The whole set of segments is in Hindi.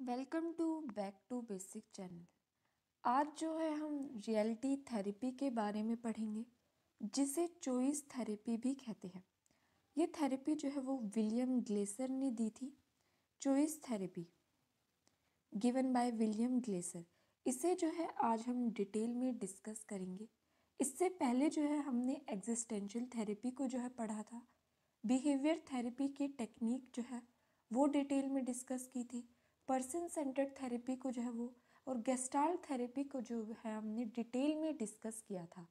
Welcome to back to basic channel. आज जो है हम रियलिटी थेरेपी के बारे में पढ़ेंगे, जिसे चॉइस थेरेपी भी कहते हैं। ये थेरेपी जो है वो विलियम ग्लेसर ने दी थी। Choice therapy given by William Glaser. इसे जो है आज हम डिटेल में डिस्कस करेंगे। इससे पहले जो है हमने एग्जिस्टेंशियल थेरेपी को जो है पढ़ा था। बिहेवियर थेरेपी की टेक्निक जो है वो डिटेल में डिस्कस की थी। पर्सन सेंटर्ड थेरेपी को जो है वो और गेस्टाल्ट थेरेपी को जो है हमने डिटेल में डिस्कस किया था।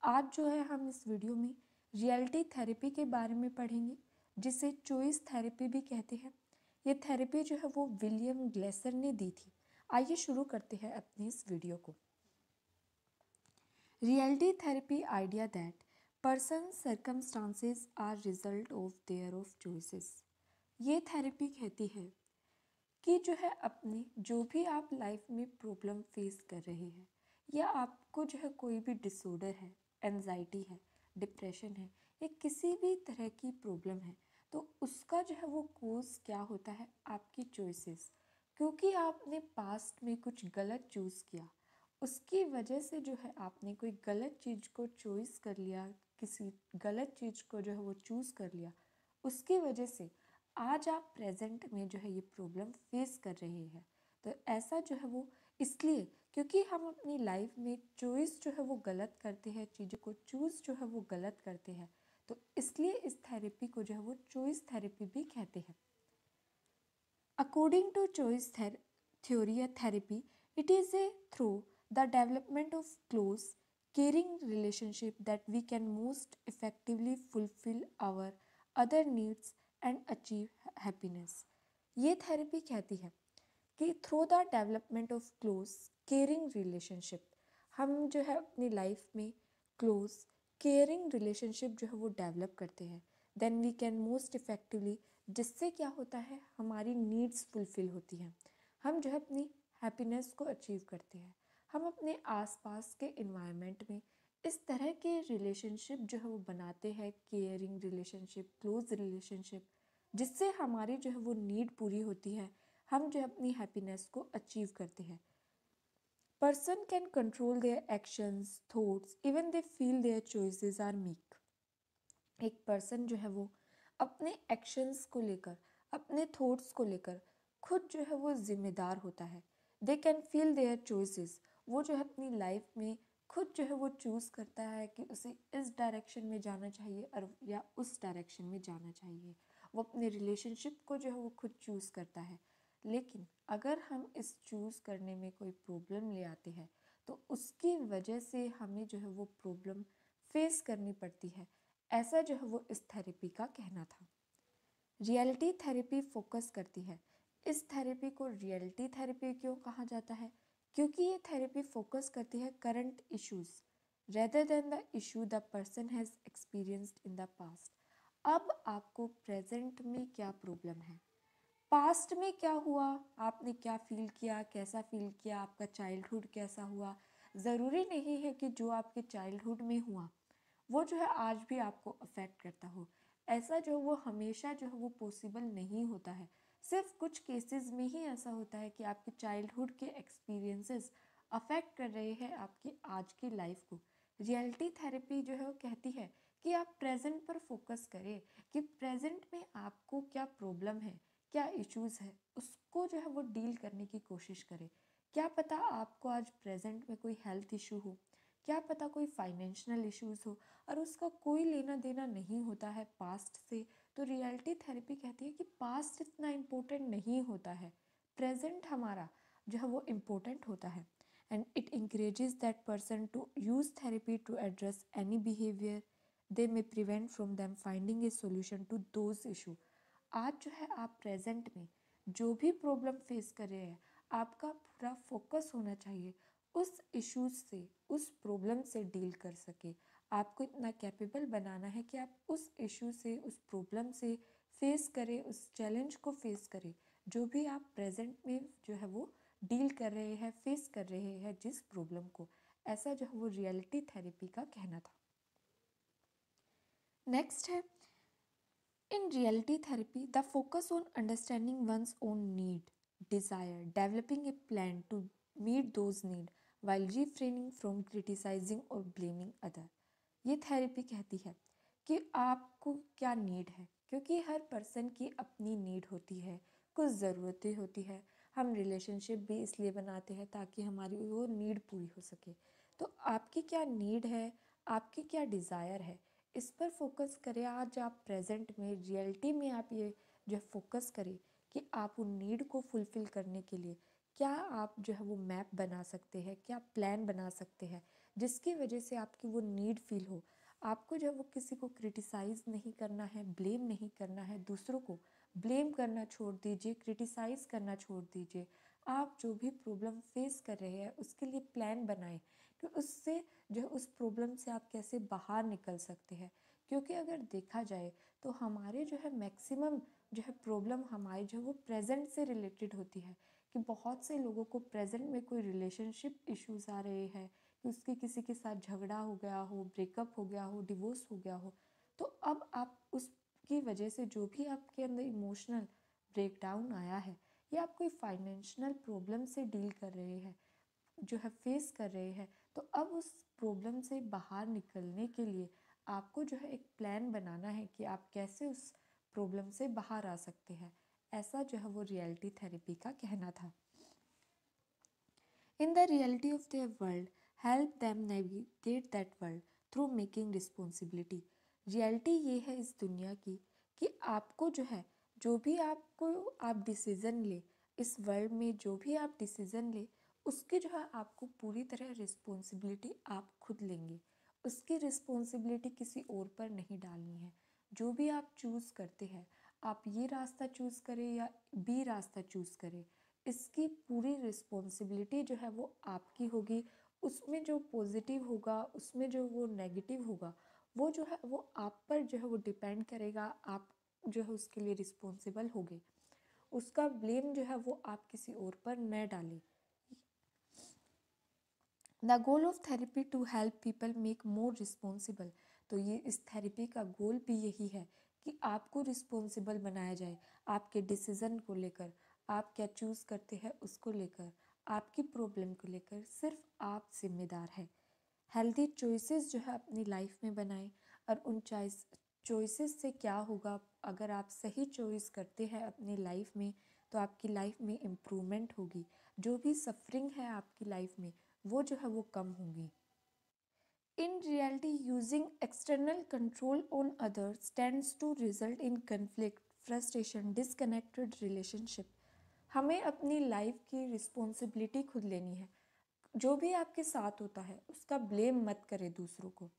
आज जो है हम इस वीडियो में रियलिटी थेरेपी के बारे में पढ़ेंगे, जिसे चॉइस थेरेपी भी कहते हैं। ये थेरेपी जो है वो विलियम ग्लेसर ने दी थी। आइए शुरू करते हैं अपनी इस वीडियो को। Reality therapy idea that person circumstances are result of their of choices. ये थेरेपी कहती है कि जो है अपने जो भी आप लाइफ में प्रॉब्लम फेस कर रहे हैं, या आपको जो है कोई भी डिसऑर्डर है, एंजाइटी है, डिप्रेशन है, या किसी भी तरह की प्रॉब्लम है, तो उसका जो है वो कोज क्या होता है? आपकी चॉइसेस। क्योंकि आपने पास्ट में कुछ गलत चूज़ किया, उसकी वजह से जो है आपने कोई गलत चीज़ को चॉइस कर लिया, किसी गलत चीज़ को जो है वो चूज़ कर लिया, उसकी वजह से आज आप प्रेजेंट में जो है ये प्रॉब्लम फेस कर रहे हैं। तो ऐसा जो है वो इसलिए क्योंकि हम अपनी लाइफ में चॉइस जो है वो गलत करते हैं, चीज़ों को चूज़ जो है वो गलत करते हैं। तो इसलिए इस थेरेपी को जो है वो चॉइस थेरेपी भी कहते हैं। According to choice theory or therapy, it is a through the development of close, caring relationship that we can most effectively fulfill our other needs and achieve happiness. ये थेरेपी कहती है कि through the development of close caring relationship, हम जो है अपनी लाइफ में क्लोज केयरिंग रिलेशनशिप जो है वो डेवलप करते हैं। Then we can most effectively, जिससे क्या होता है, हमारी नीड्स फुलफिल होती हैं। हम जो है अपनी हैप्पीनेस को अचीव करते हैं। हम अपने आसपास के इन्वायरमेंट में इस तरह के रिलेशनशिप जो है वो बनाते हैं, केयरिंग रिलेशनशिप, क्लोज रिलेशनशिप, जिससे हमारी जो है वो नीड पूरी होती है। हम जो है अपनी हैप्पीनेस को अचीव करते हैं। Person can control their actions, thoughts, even they feel their choices are meek. एक पर्सन जो है वो अपने एक्शंस को लेकर, अपने थॉट्स को लेकर खुद जो है वो जिम्मेदार होता है। They can feel their choices. वो जो है अपनी लाइफ में खुद जो है वो चूज़ करता है कि उसे इस डायरेक्शन में जाना चाहिए और या उस डायरेक्शन में जाना चाहिए। वो अपने रिलेशनशिप को जो है वो खुद चूज़ करता है। लेकिन अगर हम इस चूज़ करने में कोई प्रॉब्लम ले आते हैं, तो उसकी वजह से हमें जो है वो प्रॉब्लम फेस करनी पड़ती है। ऐसा जो है वो इस थेरेपी का कहना था। रियलिटी थेरेपी फोकस करती है। इस थेरेपी को रियलिटी थेरेपी क्यों कहा जाता है? क्योंकि ये थेरेपी फोकस करती है current issues rather than the issue the person has experienced in the past. अब आपको प्रेजेंट में क्या प्रॉब्लम है, पास्ट में क्या हुआ, आपने क्या फील किया, कैसा फील किया, आपका चाइल्डहुड कैसा हुआ। ज़रूरी नहीं है कि जो आपके चाइल्डहुड में हुआ वो जो है आज भी आपको अफेक्ट करता हो। ऐसा जो वो हमेशा जो है वो पॉसिबल नहीं होता है। सिर्फ कुछ केसेस में ही ऐसा होता है कि आपके चाइल्डहुड के एक्सपीरियंसेस अफेक्ट कर रहे हैं आपकी आज की लाइफ को। रियलिटी थेरेपी जो है वो कहती है कि आप प्रेजेंट पर फोकस करें, कि प्रेजेंट में आपको क्या प्रॉब्लम है, क्या इश्यूज़ है, उसको जो है वो डील करने की कोशिश करें। क्या पता आपको आज प्रेजेंट में कोई हेल्थ इशू हो, क्या पता कोई फाइनेंशियल इश्यूज़ हो, और उसका कोई लेना देना नहीं होता है पास्ट से। तो रियलिटी थेरेपी कहती है कि पास्ट इतना इम्पोर्टेंट नहीं होता है, प्रेजेंट हमारा जो है वो इम्पोर्टेंट होता है। And it encourages that person to use therapy to address any behaviour they may prevent from them finding a solution to those issue. आज जो है आप प्रेजेंट में जो भी प्रॉब्लम फेस कर रहे हैं, आपका पूरा फोकस होना चाहिए उस इश्यूज से, उस प्रॉब्लम से डील कर सके। आपको इतना कैपेबल बनाना है कि आप उस इशू से, उस प्रॉब्लम से फेस करें, उस चैलेंज को फेस करें, जो भी आप प्रेजेंट में जो है वो डील कर रहे हैं, फेस कर रहे हैं जिस प्रॉब्लम को। ऐसा जो है वो रियलिटी थेरेपी का कहना था। नेक्स्ट है, in reality therapy, the focus on understanding one's own need desire, developing a plan to meet those needs while refraining from criticizing or blaming other. ये थेरेपी कहती है कि आपको क्या नीड है, क्योंकि हर पर्सन की अपनी नीड होती है, कुछ ज़रूरतें होती है। हम रिलेशनशिप भी इसलिए बनाते हैं ताकि हमारी वो नीड पूरी हो सके। तो आपकी क्या नीड है, आपकी क्या डिज़ायर है, इस पर फोकस करें। आज आप प्रेजेंट में, रियलिटी में आप ये जो फोकस करें कि आप उन नीड को फुलफ़िल करने के लिए क्या आप जो है वो मैप बना सकते हैं, क्या प्लान बना सकते हैं जिसकी वजह से आपकी वो नीड फील हो। आपको जो है वो किसी को क्रिटिसाइज़ नहीं करना है, ब्लेम नहीं करना है, दूसरों को ब्लेम करना छोड़ दीजिए, क्रिटिसाइज़ करना छोड़ दीजिए। आप जो भी प्रॉब्लम फेस कर रहे हैं उसके लिए प्लान बनाएं कि उससे जो है उस प्रॉब्लम से आप कैसे बाहर निकल सकते हैं। क्योंकि अगर देखा जाए तो हमारे जो है मैक्सिमम जो है प्रॉब्लम हमारी जो है वो प्रेजेंट से रिलेटेड होती है। कि बहुत से लोगों को प्रेजेंट में कोई रिलेशनशिप इश्यूज़ आ रहे हैं, कि उसके किसी के साथ झगड़ा हो गया हो, ब्रेकअप हो गया हो, डिवोर्स हो गया हो। तो अब आप उसकी वजह से जो भी आपके अंदर इमोशनल ब्रेकडाउन आया है, या आप कोई फाइनेंशियल प्रॉब्लम से डील कर रहे हैं, जो है फेस कर रहे हैं, तो अब उस प्रॉब्लम से बाहर निकलने के लिए आपको जो है एक प्लान बनाना है कि आप कैसे उस प्रॉब्लम से बाहर आ सकते हैं। ऐसा जो है वो रियलिटी थेरेपी का कहना था। In the reality of their world, help them navigate that world through making responsibility. Reality ये है इस दुनिया की कि आपको जो है, जो भी आपको आप डिसीज़न ले, इस वर्ल्ड में जो भी आप डिसीज़न ले, उसकी जो है आपको पूरी तरह रिस्पॉन्सिबिलिटी आप खुद लेंगे। उसकी रिस्पॉन्सिबिलिटी किसी और पर नहीं डालनी है। जो भी आप चूज़ करते हैं, आप ये रास्ता चूज़ करें या बी रास्ता चूज़ करें, इसकी पूरी रिस्पॉन्सिबिलिटी जो है वो आपकी होगी। उसमें जो पॉजिटिव होगा, उसमें जो वो नेगेटिव होगा, वो जो है वो आप पर जो है वो डिपेंड करेगा। आप जो है उसके लिए रिस्पॉन्सिबल होगे। उसका ब्लेम जो है वो आप किसी और पर न डालें। The goal of therapy to help people make more responsible. तो ये इस थेरेपी का गोल भी यही है कि आपको रिस्पॉन्सिबल बनाया जाए, आपके डिसीज़न को लेकर, आप क्या चूज़ करते हैं उसको लेकर, आपकी प्रॉब्लम को लेकर सिर्फ आप जिम्मेदार हैं। हेल्दी चॉइसेस जो है अपनी लाइफ में बनाएं। और उन चॉइसेस से क्या होगा, अगर आप सही चॉइस करते हैं अपनी लाइफ में, तो आपकी लाइफ में इम्प्रूवमेंट होगी। जो भी सफरिंग है आपकी लाइफ में, वो जो है वो कम होगी। In reality, using external control on others tends to result in conflict, frustration, disconnected relationship. हमें अपनी लाइफ की रिस्पॉन्सिबिलिटी खुद लेनी है। जो भी आपके साथ होता है उसका ब्लेम मत करें दूसरों को।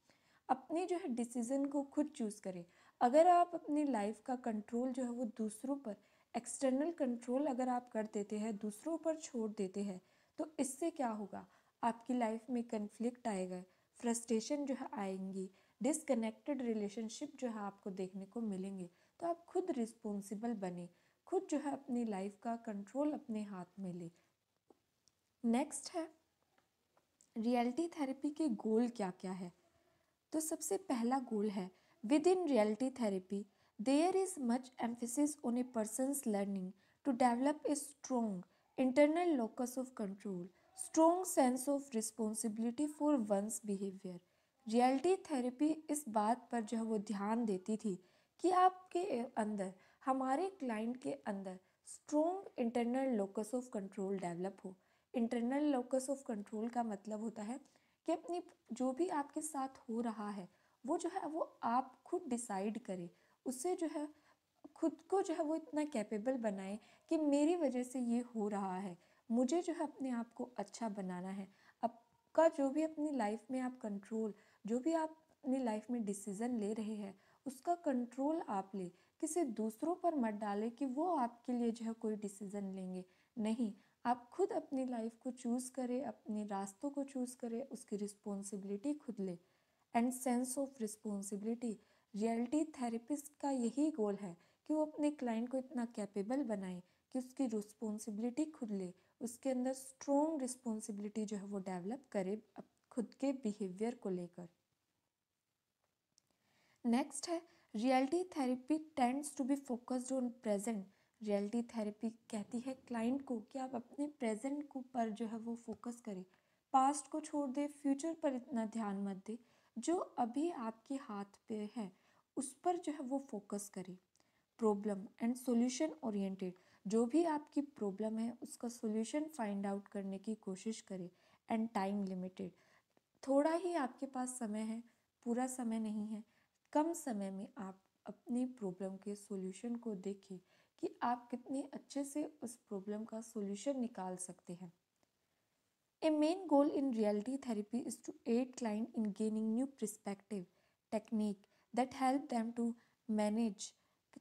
अपनी जो है डिसीज़न को खुद चूज़ करें। अगर आप अपनी लाइफ का कंट्रोल जो है वो दूसरों पर, एक्सटर्नल कंट्रोल अगर आप कर देते हैं, दूसरों पर छोड़ देते हैं, तो इससे क्या होगा, आपकी लाइफ में कन्फ्लिक्ट आएगा, फ्रस्ट्रेशन जो है आएंगी, डिसकनेक्टेड रिलेशनशिप जो है आपको देखने को मिलेंगे। तो आप खुद रिस्पॉन्सिबल बने, खुद जो है अपनी लाइफ का कंट्रोल अपने हाथ में ले। नेक्स्ट है रियलिटी थेरेपी के गोल क्या क्या है। तो सबसे पहला गोल है, within reality therapy there is much emphasis on a person's learning to develop a strong internal locus of control, strong sense of responsibility for one's behaviour. Reality therapy इस बात पर जो है वो ध्यान देती थी कि आपके अंदर, हमारे क्लाइंट के अंदर strong internal locus of control develop हो। इंटरनल लोकस ऑफ कंट्रोल का मतलब होता है कि अपनी जो भी आपके साथ हो रहा है, वो जो है वो आप खुद डिसाइड करें। उससे जो है खुद को जो है वो इतना कैपेबल बनाएं कि मेरी वजह से ये हो रहा है, मुझे जो है अपने आप को अच्छा बनाना है। आपका जो भी अपनी लाइफ में आप कंट्रोल, जो भी आप अपनी लाइफ में डिसीज़न ले रहे हैं, उसका कंट्रोल आप ले। किसी दूसरों पर मत डालें कि वो आपके लिए जो है कोई डिसीज़न लेंगे। नहीं, आप खुद अपनी लाइफ को चूज़ करें, अपने रास्तों को चूज़ करें, उसकी रिस्पॉन्सिबिलिटी खुद ले। And sense of responsibility, reality therapist का यही गोल है कि वो अपने क्लाइंट को इतना कैपेबल बनाए कि उसकी रिस्पॉन्सिबिलिटी खुद ले, उसके अंदर स्ट्रॉन्ग रिस्पॉन्सिबिलिटी जो है वो डेवलप करे खुद के बिहेवियर को लेकर। नेक्स्ट है, reality therapy tends to be focused on present reality therapy कहती है क्लाइंट को कि आप अपने प्रेजेंट को पर जो है वो फोकस करें, पास्ट को छोड़ दे, फ्यूचर पर इतना ध्यान मत दे, जो अभी आपके हाथ पे है उस पर जो है वो फोकस करें। प्रॉब्लम एंड सॉल्यूशन ओरिएंटेड, जो भी आपकी प्रॉब्लम है उसका सॉल्यूशन फाइंड आउट करने की कोशिश करें। एंड टाइम लिमिटेड, थोड़ा ही आपके पास समय है, पूरा समय नहीं है। कम समय में आप अपनी प्रॉब्लम के सॉल्यूशन को देखें कि आप कितने अच्छे से उस प्रॉब्लम का सॉल्यूशन निकाल सकते हैं। A main goal in reality therapy is to aid client in gaining new perspective, technique that help them to manage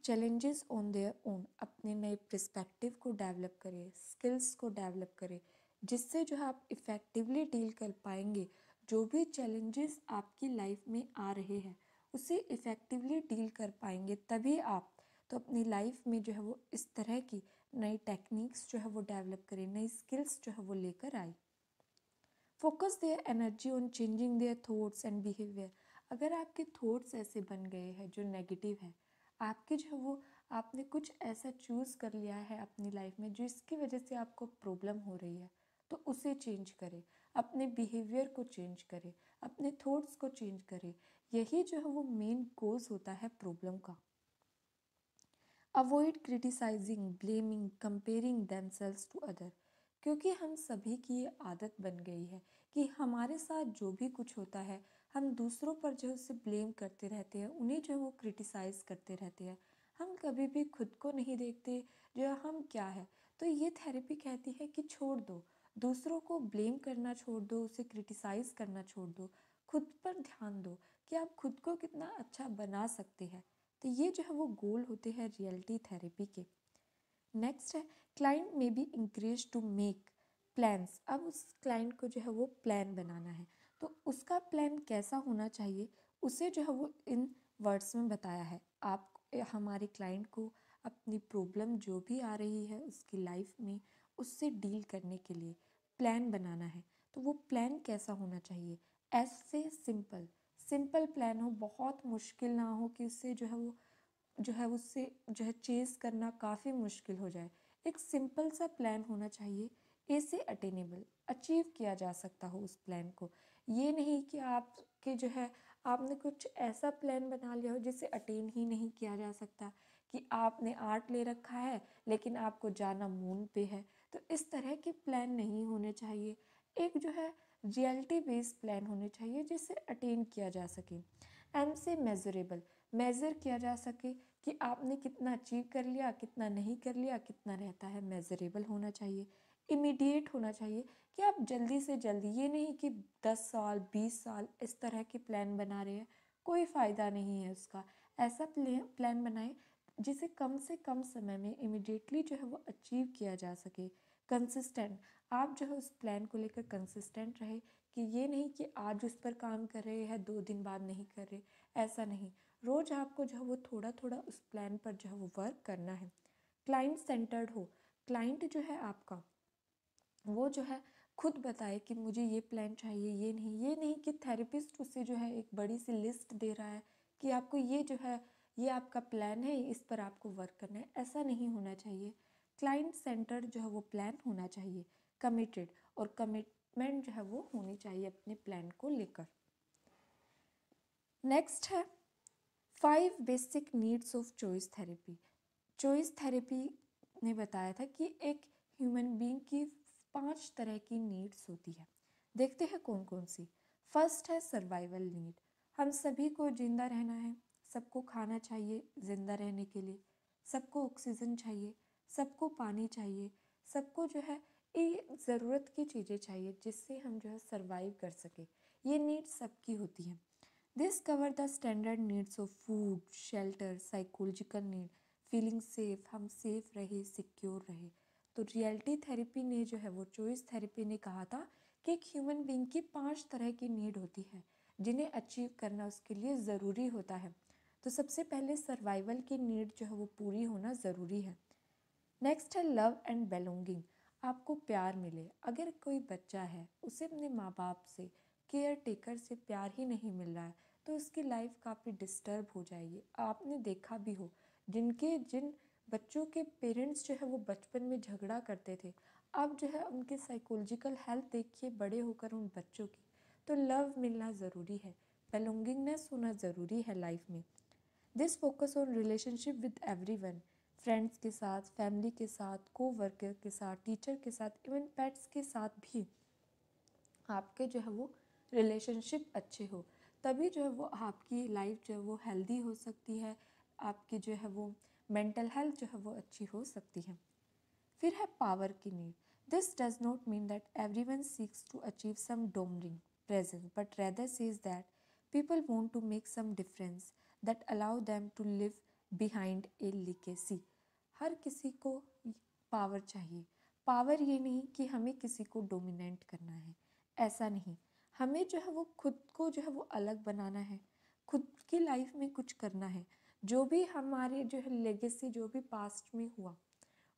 challenges on their own। अपने नए perspective को डेवलप करें, skills को डेवलप करें, जिससे जो है आप इफ़ेक्टिवली डील कर पाएंगे। जो भी challenges आपकी लाइफ में आ रहे हैं उसे इफ़ेक्टिवली डील कर पाएंगे, तभी आप तो अपनी लाइफ में जो है वो इस तरह की नई टेक्निक्स जो है वो डेवलप करें, नई स्किल्स जो है वो लेकर आए। Focus their energy on changing their thoughts and behaviour. अगर आपके थॉट्स ऐसे बन गए हैं जो नेगेटिव है, आपके जो वो आपने कुछ ऐसा चूज़ कर लिया है अपनी लाइफ में जिसकी वजह से आपको प्रॉब्लम हो रही है, तो उसे चेंज करें, अपने बिहेवियर को चेंज करें, अपने थॉट्स को चेंज करें। यही जो है वो मेन कोज होता है प्रॉब्लम का। Avoid criticising, blaming, comparing themselves to other, क्योंकि हम सभी की ये आदत बन गई है कि हमारे साथ जो भी कुछ होता है हम दूसरों पर जो है उसे ब्लेम करते रहते हैं, उन्हें जो है वो क्रिटिसाइज करते रहते हैं। हम कभी भी खुद को नहीं देखते जो है हम क्या है। तो ये थेरेपी कहती है कि छोड़ दो, दूसरों को ब्लेम करना छोड़ दो, उसे क्रिटिसाइज करना छोड़ दो, खुद पर ध्यान दो कि आप खुद को कितना अच्छा बना सकते हैं। तो ये जो है वो गोल होते हैं रियलिटी थेरेपी के। नेक्स्ट है क्लाइंट में be encourage to make plans. अब उस क्लाइंट को जो है वो प्लान बनाना है, तो उसका प्लान कैसा होना चाहिए उसे जो है वो इन वर्ड्स में बताया है। आप हमारे क्लाइंट को अपनी प्रॉब्लम जो भी आ रही है उसकी लाइफ में उससे डील करने के लिए प्लान बनाना है। तो वो प्लान कैसा होना चाहिए, ऐसे सिंपल सिंपल प्लान हो, बहुत मुश्किल ना हो कि उससे जो है उससे जो है चेज़ करना काफ़ी मुश्किल हो जाए। एक सिंपल सा प्लान होना चाहिए, ऐसे अटेनेबल, अचीव किया जा सकता हो उस प्लान को। ये नहीं कि आपके जो है आपने कुछ ऐसा प्लान बना लिया हो जिसे अटेन ही नहीं किया जा सकता, कि आपने आर्ट ले रखा है लेकिन आपको जाना मून पे है। तो इस तरह के प्लान नहीं होने चाहिए। एक जो है रियलिटी बेस्ड प्लान होने चाहिए जिसे अटेन किया जा सके। एम से मेजरेबल, मेज़र किया जा सके कि आपने कितना अचीव कर लिया, कितना नहीं कर लिया, कितना रहता है, मेजरेबल होना चाहिए। इमीडिएट होना चाहिए कि आप जल्दी से जल्दी, ये नहीं कि 10 साल 20 साल इस तरह के प्लान बना रहे हैं, कोई फ़ायदा नहीं है उसका। ऐसा प्लान बनाएं जिसे कम से कम समय में इमिडिएटली जो है वो अचीव किया जा सके। कंसिस्टेंट, आप जो है उस प्लान को लेकर कंसिस्टेंट रहे, कि ये नहीं कि आज उस पर काम कर रहे हैं 2 दिन बाद नहीं कर रहे, ऐसा नहीं। रोज़ आपको जो है वो थोड़ा थोड़ा उस प्लान पर जो है वो वर्क करना है। क्लाइंट सेंटर्ड हो, क्लाइंट जो है आपका वो जो है खुद बताए कि मुझे ये प्लान चाहिए, ये नहीं कि थेरेपिस्ट उसे जो है एक बड़ी सी लिस्ट दे रहा है कि आपको ये जो है ये आपका प्लान है, इस पर आपको वर्क करना है, ऐसा नहीं होना चाहिए। क्लाइंट सेंटर्ड जो है वो प्लान होना चाहिए, कमिटेड, और कमिटमेंट जो है वो होनी चाहिए अपने प्लान को लेकर। नेक्स्ट है 5 basic needs of choice therapy. Choice therapy ने बताया था कि एक ह्यूमन बीइंग की 5 तरह की नीड्स होती है। देखते हैं कौन कौन सी। फर्स्ट है सर्वाइवल नीड, हम सभी को जिंदा रहना है, सबको खाना चाहिए जिंदा रहने के लिए, सबको ऑक्सीजन चाहिए, सबको पानी चाहिए, सबको जो है ये ज़रूरत की चीज़ें चाहिए जिससे हम जो है सर्वाइव कर सके। ये नीड सबकी होती है। This cover the standard needs of food, shelter, psychological need, feeling safe, हम सेफ रहे, सिक्योर रहे। तो रियलिटी थेरेपी ने जो है वो चॉइस थेरेपी ने कहा था कि एक ह्यूमन बीइंग की 5 तरह की नीड होती है जिन्हें अचीव करना उसके लिए ज़रूरी होता है। तो सबसे पहले सर्वाइवल की नीड जो है वो पूरी होना ज़रूरी है। नेक्स्ट है लव एंड बिलोंगिंग, आपको प्यार मिले। अगर कोई बच्चा है उसे अपने माँ बाप से, केयर टेकर से प्यार ही नहीं मिल रहा है तो उसकी लाइफ काफ़ी डिस्टर्ब हो जाएगी। आपने देखा भी हो जिन बच्चों के पेरेंट्स जो है वो बचपन में झगड़ा करते थे, अब जो है उनकी साइकोलॉजिकल हेल्थ देखिए बड़े होकर उन बच्चों की। तो लव मिलना ज़रूरी है, बिलोंगिंगनेस होना ज़रूरी है लाइफ में। This focus on relationship with everyone, friends के साथ, फैमिली के साथ, को वर्कर के साथ, टीचर के साथ, इवन पेट्स के साथ भी आपके जो है वो रिलेशनशिप अच्छे हो, तभी जो है वो आपकी लाइफ जो है वो हेल्दी हो सकती है, आपकी जो है वो मेंटल हेल्थ जो है वो अच्छी हो सकती है। फिर है पावर की need. This does not mean that everyone seeks to achieve some dominating presence, but rather says that people want to make some difference that allow them to live behind a legacy। हर किसी को पावर चाहिए। पावर ये नहीं कि हमें किसी को डोमिनेट करना है, ऐसा नहीं। हमें जो है वो खुद को जो है वो अलग बनाना है, खुद की लाइफ में कुछ करना है। जो भी हमारे जो है लेगेसी, जो भी पास्ट में हुआ,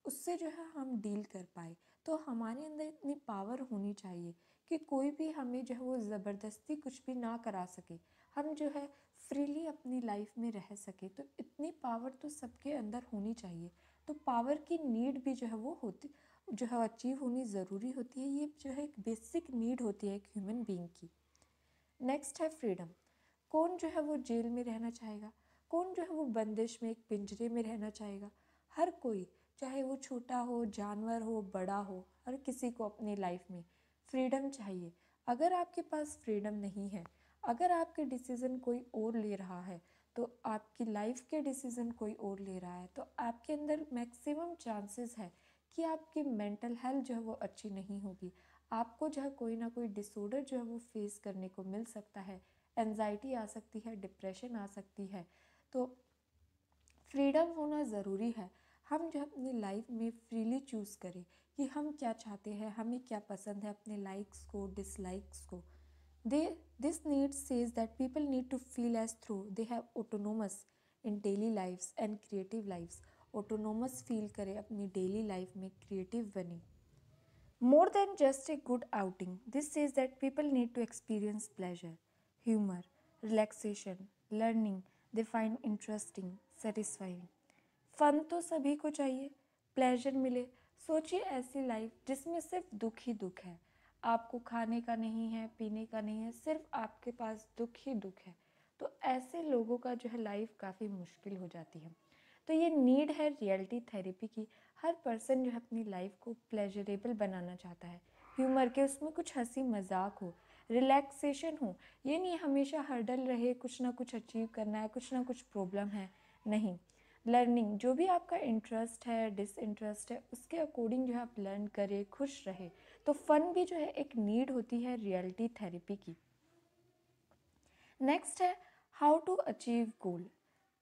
उससे जो है हम डील कर पाए। तो हमारे अंदर इतनी पावर होनी चाहिए कि कोई भी हमें जो है वो ज़बरदस्ती कुछ भी ना करा सके, हम जो है फ्रीली अपनी लाइफ में रह सके। तो इतनी पावर तो सबके अंदर होनी चाहिए। तो पावर की नीड भी जो है वो होती, जो है अचीव होनी ज़रूरी होती है। ये जो है एक बेसिक नीड होती है एक ह्यूमन बीइंग की। नेक्स्ट है फ्रीडम। कौन जो है वो जेल में रहना चाहेगा? कौन जो है वो बंदिश में, एक पिंजरे में रहना चाहेगा? हर कोई, चाहे वो छोटा हो, जानवर हो, बड़ा हो, हर किसी को अपनी लाइफ में फ्रीडम चाहिए। अगर आपके पास फ्रीडम नहीं है, अगर आपके डिसीज़न कोई और ले रहा है, तो आपकी लाइफ के डिसीज़न कोई और ले रहा है, तो आपके अंदर मैक्सिमम चांसेस है कि आपकी मेंटल हेल्थ जो है वो अच्छी नहीं होगी। आपको जो है कोई ना कोई डिसऑर्डर जो है वो फेस करने को मिल सकता है। एंजाइटी आ सकती है, डिप्रेशन आ सकती है। तो फ्रीडम होना ज़रूरी है। हम जो अपनी लाइफ में फ्रीली चूज़ करें कि हम क्या चाहते हैं, हमें क्या पसंद है, अपने लाइक्स को, डिसलाइक्स को। They this need says that people need to feel as through they have autonomous in daily lifes and creative lifes. Autonomous feel करें अपनी डेली लाइफ में, क्रिएटिव बने। More than just a good outing, this says that people need to experience pleasure, humor, relaxation, learning they find interesting, satisfying। Fun तो सभी को चाहिए, प्लेजर मिले। सोचिए ऐसी लाइफ जिसमें सिर्फ दुख ही दुख है, आपको खाने का नहीं है, पीने का नहीं है, सिर्फ आपके पास दुख ही दुख है। तो ऐसे लोगों का जो है लाइफ काफ़ी मुश्किल हो जाती है। तो ये नीड है रियलिटी थेरेपी की। हर पर्सन जो है अपनी लाइफ को प्लेजरेबल बनाना चाहता है, ह्यूमर के, उसमें कुछ हंसी मजाक हो, रिलैक्सेशन हो। ये नहीं हमेशा हर्डल रहे, कुछ ना कुछ अचीव करना है, कुछ ना कुछ प्रॉब्लम है, नहीं। लर्निंग, जो भी आपका इंटरेस्ट है, डिसइंटरेस्ट है, उसके अकॉर्डिंग जो है आप लर्न करें, खुश रहे। तो फन भी जो है एक नीड होती है रियलिटी थेरेपी की। नेक्स्ट है हाउ टू अचीव गोल।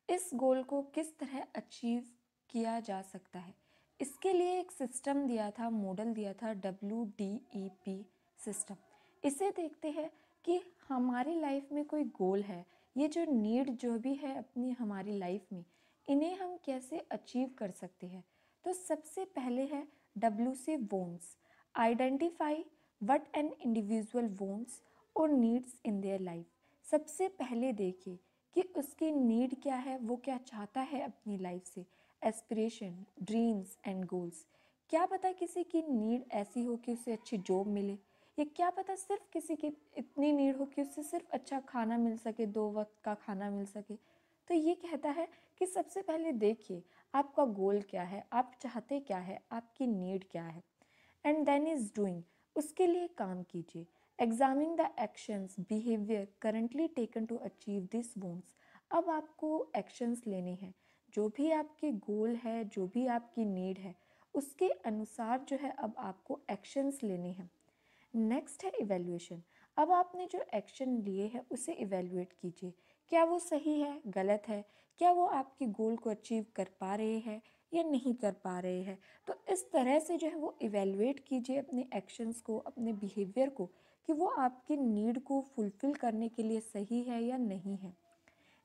इस गोल को किस तरह अचीव किया जा सकता है, इसके लिए एक सिस्टम दिया था, मॉडल दिया था, WDEP सिस्टम। इसे देखते हैं कि हमारी लाइफ में कोई गोल है, ये जो नीड जो भी है अपनी हमारी लाइफ में, इन्हें हम कैसे अचीव कर सकते हैं। तो सबसे पहले है WC wants. Identify what an individual wants और नीड्स इन देयर लाइफ। सबसे पहले देखिए कि उसकी नीड क्या है, वो क्या चाहता है अपनी लाइफ से। Aspiration, dreams and goals. क्या पता किसी की नीड ऐसी हो कि उसे अच्छी जॉब मिले, या क्या पता सिर्फ किसी की इतनी नीड हो कि उससे सिर्फ अच्छा खाना मिल सके, 2 वक्त का खाना मिल सके। तो ये कहता है कि सबसे पहले देखिए आपका गोल क्या है, आप चाहते क्या है, आपकी नीड क्या है। एंड देन इज डूइंग, उसके लिए काम कीजिए। Examine the actions behaviour currently taken to achieve this wants. अब आपको एक्शंस लेने हैं, जो भी आपके गोल है, जो भी आपकी नीड है, उसके अनुसार जो है अब आपको एक्शंस लेने हैं। नेक्स्ट है इवेल्युएशन। अब आपने जो एक्शन लिए हैं उसे इवेल्युएट कीजिए, क्या वो सही है, गलत है, क्या वो आपकी गोल को अचीव कर पा रहे हैं या नहीं कर पा रहे हैं। तो इस तरह से जो है वो इवेल्युएट कीजिए अपने एक्शंस को, अपने बिहेवियर को, कि वो आपकी नीड को फुलफ़िल करने के लिए सही है या नहीं है।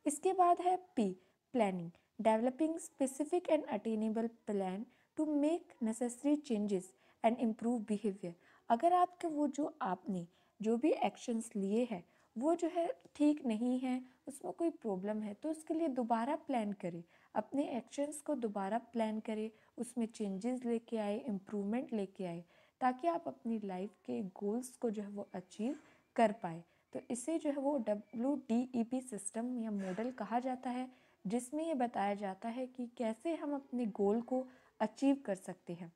इसके बाद है P, planning. Developing specific and attainable plan to make necessary changes and improve behaviour. अगर आपके वो जो आपने जो भी एक्शंस लिए हैं वो जो है ठीक नहीं है, उसमें कोई प्रॉब्लम है, तो उसके लिए दोबारा प्लान करें। अपने एक्शंस को दोबारा प्लान करें, उसमें चेंजेस लेके आए, इम्प्रूवमेंट लेके आए, ताकि आप अपनी लाइफ के गोल्स को जो है वो अचीव कर पाए। तो इसे जो है वो WDEP सिस्टम या मॉडल कहा जाता है, जिसमें ये बताया जाता है कि कैसे हम अपने गोल को अचीव कर सकते हैं।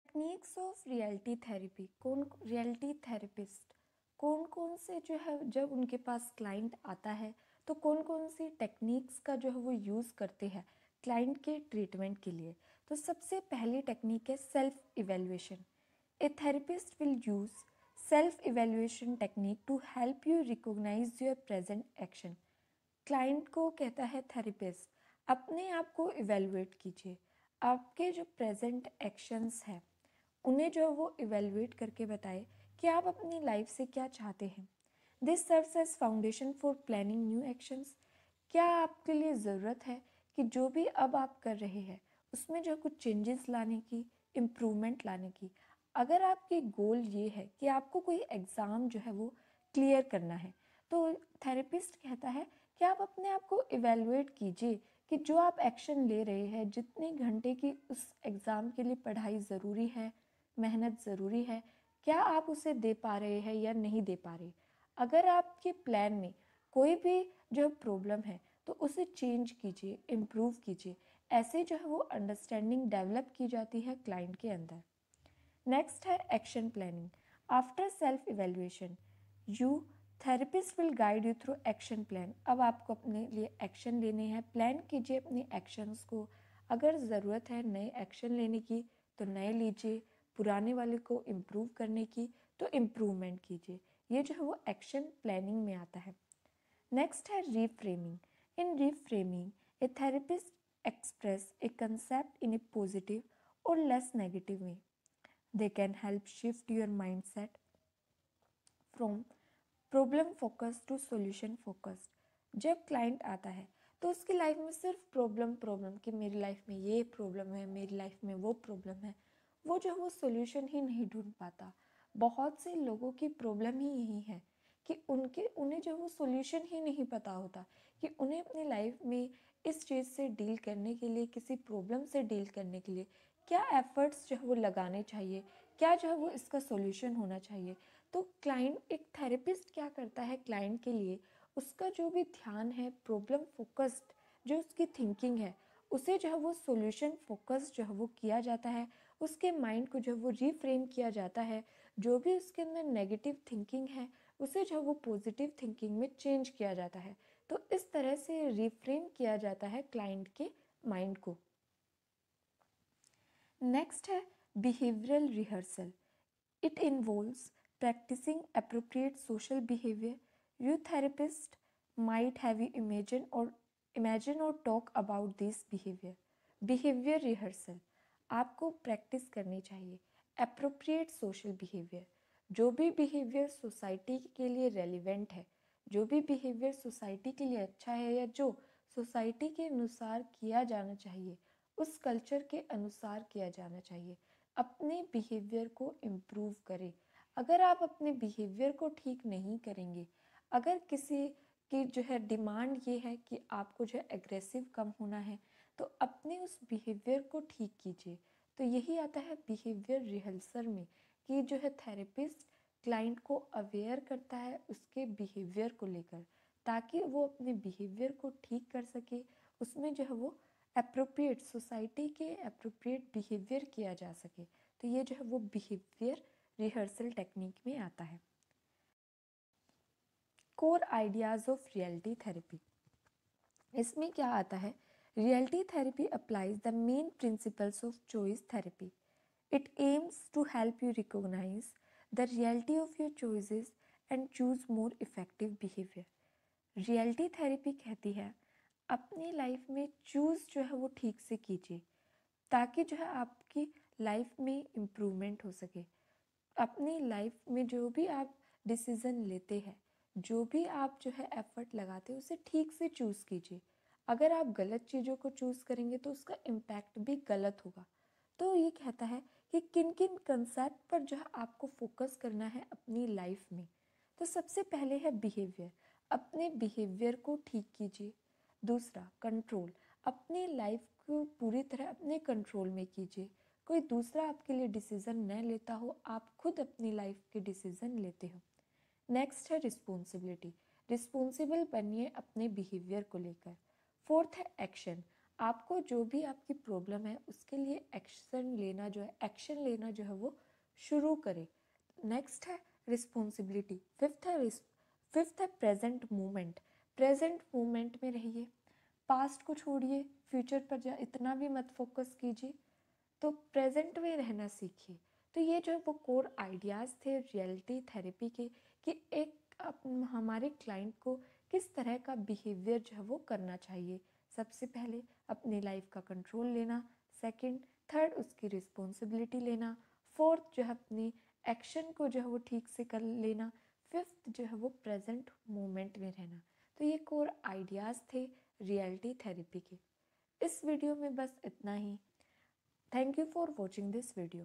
Techniques of reality therapy, reality therapist कौन कौन से जो है जब उनके पास क्लाइंट आता है तो कौन कौन सी टेक्निक्स का जो है वो यूज़ करते हैं क्लाइंट के ट्रीटमेंट के लिए। तो सबसे पहली टेक्निक है self evaluation. A therapist will use self evaluation technique to help you recognise your present action. Client को कहता है थेरेपिस्ट, अपने आप को इवेलुएट कीजिए, आपके जो प्रेजेंट एक्शंस हैं उन्हें जो वो इवेलुएट करके बताए कि आप अपनी लाइफ से क्या चाहते हैं। This serves as foundation for planning new actions. क्या आपके लिए ज़रूरत है कि जो भी अब आप कर रहे हैं उसमें जो कुछ चेंजेस लाने की, इम्प्रूवमेंट लाने की। अगर आपकी गोल ये है कि आपको कोई एग्ज़ाम जो है वो क्लियर करना है, तो थेरेपिस्ट कहता है कि आप अपने आप को इवेलुएट कीजिए कि जो आप एक्शन ले रहे हैं, जितने घंटे की उस एग्ज़ाम के लिए पढ़ाई ज़रूरी है, मेहनत ज़रूरी है, क्या आप उसे दे पा रहे हैं या नहीं दे पा रहे। अगर आपके प्लान में कोई भी जो प्रॉब्लम है तो उसे चेंज कीजिए, इम्प्रूव कीजिए। ऐसे जो है वो अंडरस्टैंडिंग डेवलप की जाती है क्लाइंट के अंदर। नेक्स्ट है action planning. After self evaluation you therapist will guide you through action plan. अब आपको अपने लिए एक्शन लेने हैं, प्लान कीजिए अपने एक्शंस को। अगर ज़रूरत है नए एक्शन लेने की तो नए लीजिए, पुराने वाले को इम्प्रूव करने की तो इम्प्रूवमेंट कीजिए। ये जो है वो एक्शन प्लानिंग में आता है। नेक्स्ट है reframing. In reframing a therapist express a concept in a positive और less negative way. They can help shift your mindset from problem focus to solution focused. जब क्लाइंट आता है तो उसकी लाइफ में सिर्फ प्रॉब्लम प्रॉब्लम कि मेरी लाइफ में ये प्रॉब्लम है, मेरी लाइफ में वो प्रॉब्लम है, वो जो वो सॉल्यूशन ही नहीं ढूंढ पाता। बहुत से लोगों की प्रॉब्लम ही यही है कि उन्हें जो वो सॉल्यूशन ही नहीं पता होता कि उन्हें अपनी लाइफ में इस चीज़ से डील करने के लिए, किसी प्रॉब्लम से डील करने के लिए क्या एफर्ट्स जो है वो लगाने चाहिए, क्या जो है वो इसका सॉल्यूशन होना चाहिए। तो क्लाइंट, एक थेरेपिस्ट क्या करता है क्लाइंट के लिए, उसका जो भी ध्यान है प्रॉब्लम फोकस्ड जो उसकी थिंकिंग है उसे जो है वो सॉल्यूशन फोकस्ड जो है वो किया जाता है। उसके माइंड को जो है वो रीफ्रेम किया जाता है। जो भी उसके अंदर नेगेटिव थिंकिंग है उसे जो है वो पॉजिटिव थिंकिंग में चेंज किया जाता है। तो इस तरह से रिफ्रेम किया जाता है क्लाइंट के माइंड को। नेक्स्ट है behavioural rehearsal. It involves practicing appropriate social behavior. You therapist might have you imagine or talk about this behavior. Behavior rehearsal आपको प्रैक्टिस करनी चाहिए appropriate social behavior। जो भी बिहेवियर सोसाइटी के लिए रेलिवेंट है, जो भी बिहेवियर सोसाइटी के लिए अच्छा है या जो सोसाइटी के अनुसार किया जाना चाहिए, उस कल्चर के अनुसार किया जाना चाहिए। अपने बिहेवियर को इम्प्रूव करें। अगर आप अपने बिहेवियर को ठीक नहीं करेंगे, अगर किसी की जो है डिमांड ये है कि आपको जो है एग्रेसिव कम होना है, तो अपने उस बिहेवियर को ठीक कीजिए। तो यही आता है बिहेवियर रिहर्सल में कि जो है थेरेपिस्ट क्लाइंट को अवेयर करता है उसके बिहेवियर को लेकर, ताकि वो अपने बिहेवियर को ठीक कर सके। उसमें जो है वो अप्रोप्रिएट, सोसाइटी के अप्रोप्रिएट बिहेवियर किया जा सके। तो ये जो है वो बिहेवियर रिहर्सल टेक्निक में आता है। Core ideas of reality therapy, इसमें क्या आता है, reality therapy applies the main principles of choice therapy. It aims to help you recognise the reality of your choices and choose more effective behaviour. Reality therapy कहती है अपनी लाइफ में चूज़ जो है वो ठीक से कीजिए, ताकि जो है आपकी लाइफ में इम्प्रूवमेंट हो सके। अपनी लाइफ में जो भी आप डिसीज़न लेते हैं, जो भी आप जो है एफर्ट लगाते हैं, उसे ठीक से चूज़ कीजिए। अगर आप गलत चीज़ों को चूज़ करेंगे तो उसका इम्पैक्ट भी गलत होगा। तो ये कहता है कि किन किन कंसेप्ट पर जो है आपको फोकस करना है अपनी लाइफ में। तो सबसे पहले है बिहेवियर। अपने बिहेवियर को ठीक कीजिए। दूसरा, कंट्रोल, अपनी लाइफ को पूरी तरह अपने कंट्रोल में कीजिए। कोई दूसरा आपके लिए डिसीज़न न लेता हो, आप खुद अपनी लाइफ के डिसीज़न लेते हो। नेक्स्ट है रिस्पॉन्सिबिलिटी, रिस्पॉन्सिबल बनिए अपने बिहेवियर को लेकर। फोर्थ है एक्शन, आपको जो भी आपकी प्रॉब्लम है उसके लिए एक्शन लेना जो है वो शुरू करें। नेक्स्ट है रिस्पॉन्सिबिलिटी। फिफ्थ है प्रेजेंट मोमेंट, प्रेजेंट मोमेंट में रहिए, पास्ट को छोड़िए, फ्यूचर पर इतना भी मत फोकस कीजिए, तो प्रेजेंट में रहना सीखिए। तो ये जो वो कोर आइडियाज़ थे रियलिटी थेरेपी के, कि हमारे क्लाइंट को किस तरह का बिहेवियर जो है वो करना चाहिए। सबसे पहले अपनी लाइफ का कंट्रोल लेना, सेकंड, थर्ड उसकी रिस्पॉन्सिबिलिटी लेना, फोर्थ जो है अपनी एक्शन को जो है वो ठीक से कर लेना, फिफ्थ जो है वो प्रेजेंट मोमेंट में रहना। तो ये कोर आइडियाज़ थे रियलिटी थेरेपी के। इस वीडियो में बस इतना ही। Thank you for watching this video.